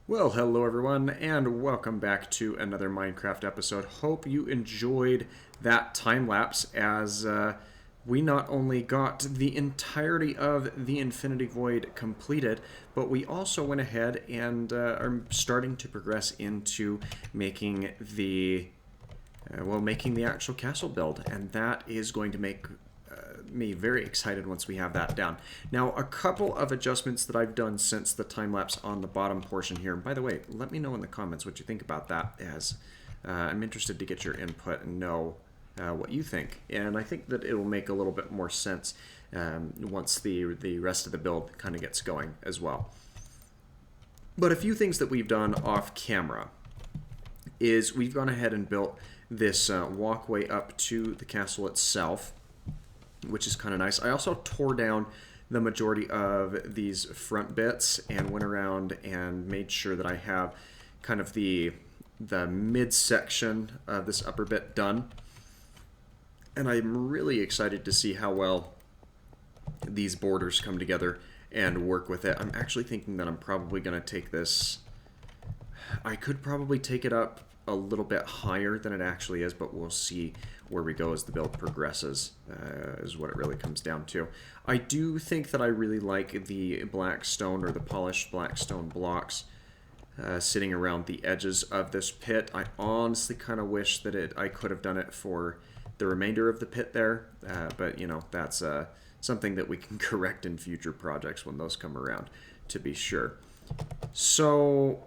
Well, hello everyone, and welcome back to another Minecraft episode. Hope you enjoyed that time lapse as we not only got the entirety of the Infinity Void completed, but we also went ahead and are starting to progress into making making the actual castle build, and that is going to make me very excited once we have that down. Now, a couple of adjustments that I've done since the time-lapse on the bottom portion here. And by the way, let me know in the comments what you think about that, as I'm interested to get your input and know what you think. And I think that it will make a little bit more sense once the rest of the build kind of gets going as well. But a few things that we've done off camera is we've gone ahead and built this walkway up to the castle itself, which is kind of nice. I also tore down the majority of these front bits and went around and made sure that I have kind of the midsection of this upper bit done. And I'm really excited to see how well these borders come together and work with it. I'm actually thinking that I'm probably going to take this... I could probably take it up a little bit higher than it actually is, but we'll see where we go as the build progresses, is what it really comes down to. I do think that I really like the black stone, or the polished black stone blocks sitting around the edges of this pit. I honestly kind of wish that I could have done it for the remainder of the pit there, but you know, that's something that we can correct in future projects when those come around, to be sure. So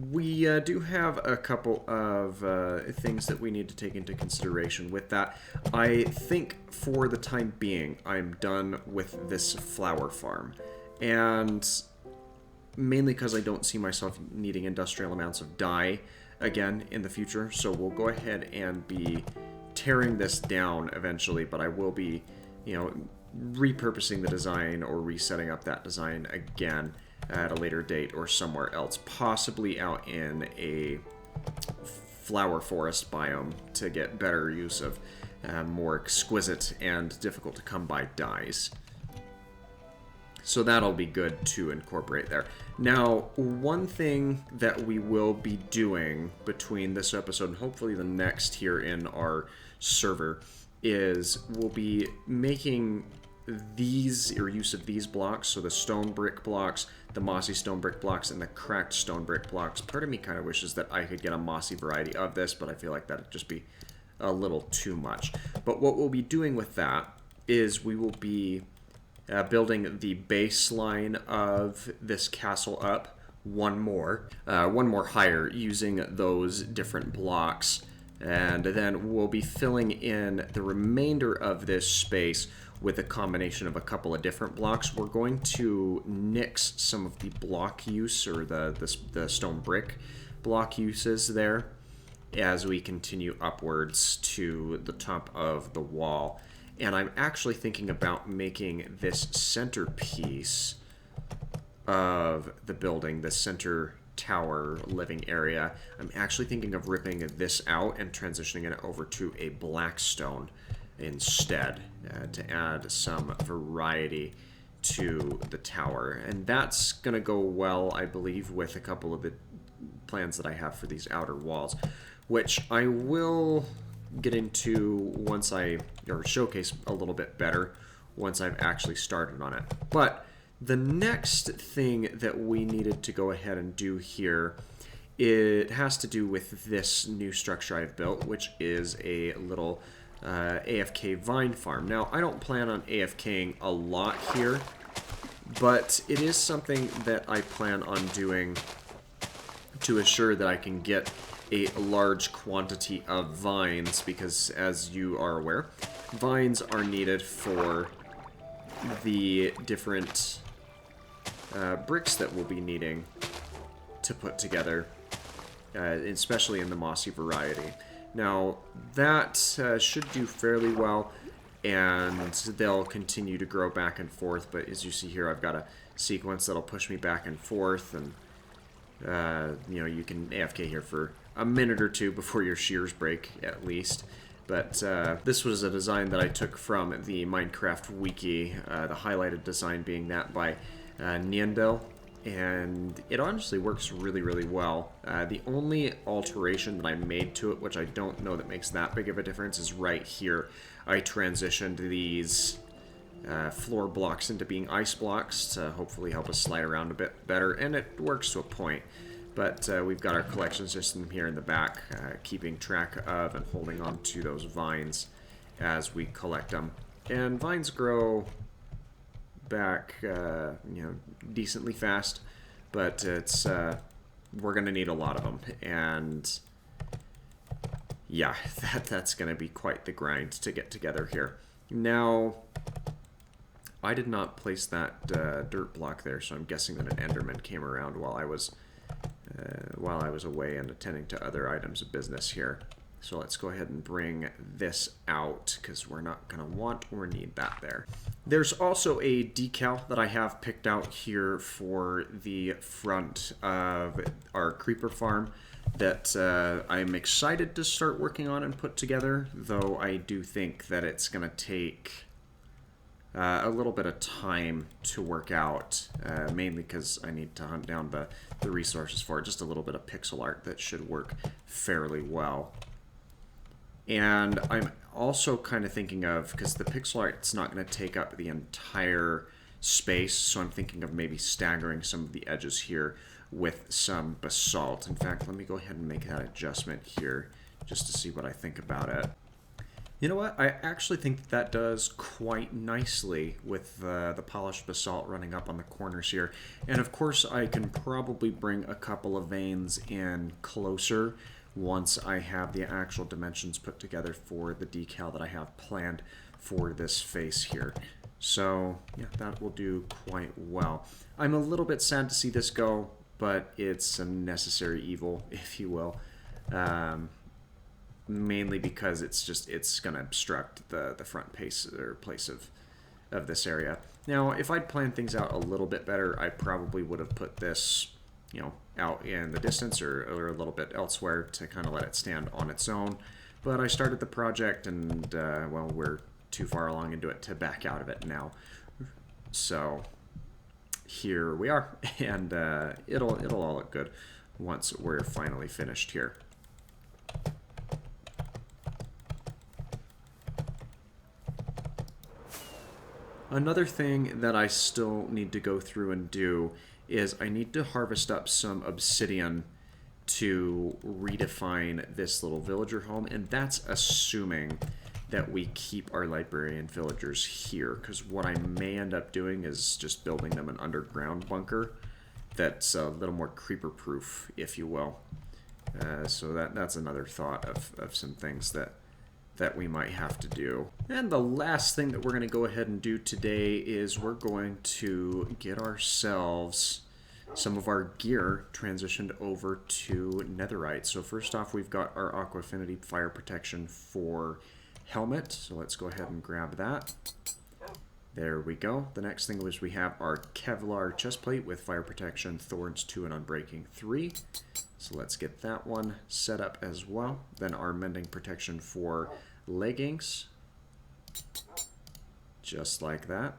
we do have a couple of things that we need to take into consideration with that. I think for the time being, I'm done with this flower farm. And mainly because I don't see myself needing industrial amounts of dye again in the future. So we'll go ahead and be tearing this down eventually, but I will be, you know, repurposing the design or resetting up that design again at a later date or somewhere else, possibly out in a flower forest biome to get better use of more exquisite and difficult to come by dyes. So that'll be good to incorporate there. Now, one thing that we will be doing between this episode and hopefully the next here in our server is we'll be making these, or use of these blocks, so the stone brick blocks, the mossy stone brick blocks, and the cracked stone brick blocks. Part of me kind of wishes that I could get a mossy variety of this, but I feel like that'd just be a little too much. But what we'll be doing with that is we will be building the baseline of this castle up one more higher using those different blocks. And then we'll be filling in the remainder of this space with a combination of a couple of different blocks. We're going to nix some of the block use, or the stone brick block uses there, as we continue upwards to the top of the wall. And I'm actually thinking about making this centerpiece of the building, the center tower living area. I'm actually thinking of ripping this out and transitioning it over to a black stone instead, to add some variety to the tower. And that's going to go well, I believe, with a couple of the plans that I have for these outer walls, which I will get into once or showcase a little bit better once I've actually started on it. But the next thing that we needed to go ahead and do here, it has to do with this new structure I've built, which is a little AFK vine farm. Now, I don't plan on AFKing a lot here, but it is something that I plan on doing to assure that I can get a large quantity of vines, because as you are aware, vines are needed for the different bricks that we'll be needing to put together, especially in the mossy variety. Now, that should do fairly well, and they'll continue to grow back and forth, but as you see here, I've got a sequence that'll push me back and forth, and you know, you can AFK here for a minute or two before your shears break, at least. But this was a design that I took from the Minecraft wiki, the highlighted design being that by Niendel. and it honestly works really, really well. The only alteration that I made to it, which I don't know that makes that big of a difference, is right here. I transitioned these floor blocks into being ice blocks to hopefully help us slide around a bit better, and it works to a point. But we've got our collection system here in the back, keeping track of and holding on to those vines as we collect them. And vines grow back, decently fast, but it's we're gonna need a lot of them, and yeah, that's gonna be quite the grind to get together here. Now, I did not place that dirt block there, so I'm guessing that an Enderman came around while I was away and attending to other items of business here. So let's go ahead and bring this out, because we're not going to want or need that there. There's also a decal that I have picked out here for the front of our creeper farm that I'm excited to start working on and put together, though I do think that it's going to take a little bit of time to work out, mainly because I need to hunt down the resources for it. Just a little bit of pixel art that should work fairly well. And I'm also kind of thinking of, because the pixel art's not going to take up the entire space, so I'm thinking of maybe staggering some of the edges here with some basalt. In fact, let me go ahead and make that adjustment here just to see what I think about it. You know what? I actually think that that does quite nicely with the polished basalt running up on the corners here. And of course, I can probably bring a couple of veins in closer once I have the actual dimensions put together for the decal that I have planned for this face here. So, yeah, that will do quite well. I'm a little bit sad to see this go, but it's a necessary evil, if you will. Mainly because it's going to obstruct the front place of this area. Now, if I'd planned things out a little bit better, I probably would have put this, out in the distance or a little bit elsewhere to kind of let it stand on its own. But I started the project, and well, we're too far along into it to back out of it now. So here we are, and it'll all look good once we're finally finished here. Another thing that I still need to go through and do is I need to harvest up some obsidian to redefine this little villager home, and that's assuming that we keep our librarian villagers here, because what I may end up doing is just building them an underground bunker that's a little more creeper proof, if you will. So that's another thought of some things that we might have to do. And the last thing that we're going to go ahead and do today is we're going to get ourselves some of our gear transitioned over to netherite. So first off, we've got our Aqua Affinity fire protection for helmet. So let's go ahead and grab that. There we go. The next thing was we have our Kevlar chestplate with fire protection, thorns 2 and unbreaking 3. So let's get that one set up as well. Then our mending protection for leggings, just like that.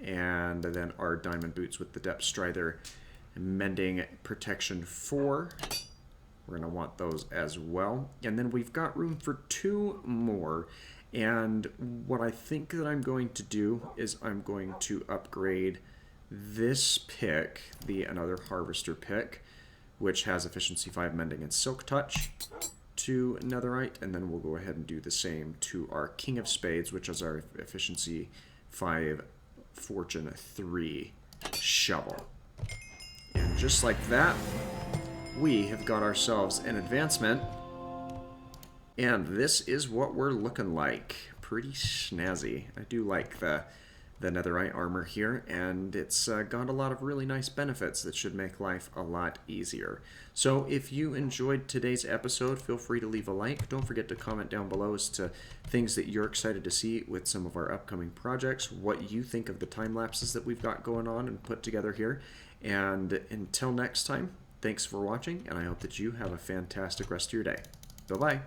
And then our diamond boots with the depth strider mending protection 4. We're going to want those as well. And then we've got room for 2 more. And what I think that I'm going to do is I'm going to upgrade this pick, another harvester pick, which has efficiency 5 mending and silk touch, to netherite, and then we'll go ahead and do the same to our King of Spades, which is our efficiency 5 fortune 3 shovel. And just like that, we have got ourselves an advancement, and this is what we're looking like. Pretty snazzy. I do like the netherite armor here, and it's got a lot of really nice benefits that should make life a lot easier. So if you enjoyed today's episode, feel free to leave a like. Don't forget to comment down below as to things that you're excited to see with some of our upcoming projects, what you think of the time lapses that we've got going on and put together here. And until next time, thanks for watching, and I hope that you have a fantastic rest of your day. Bye-bye.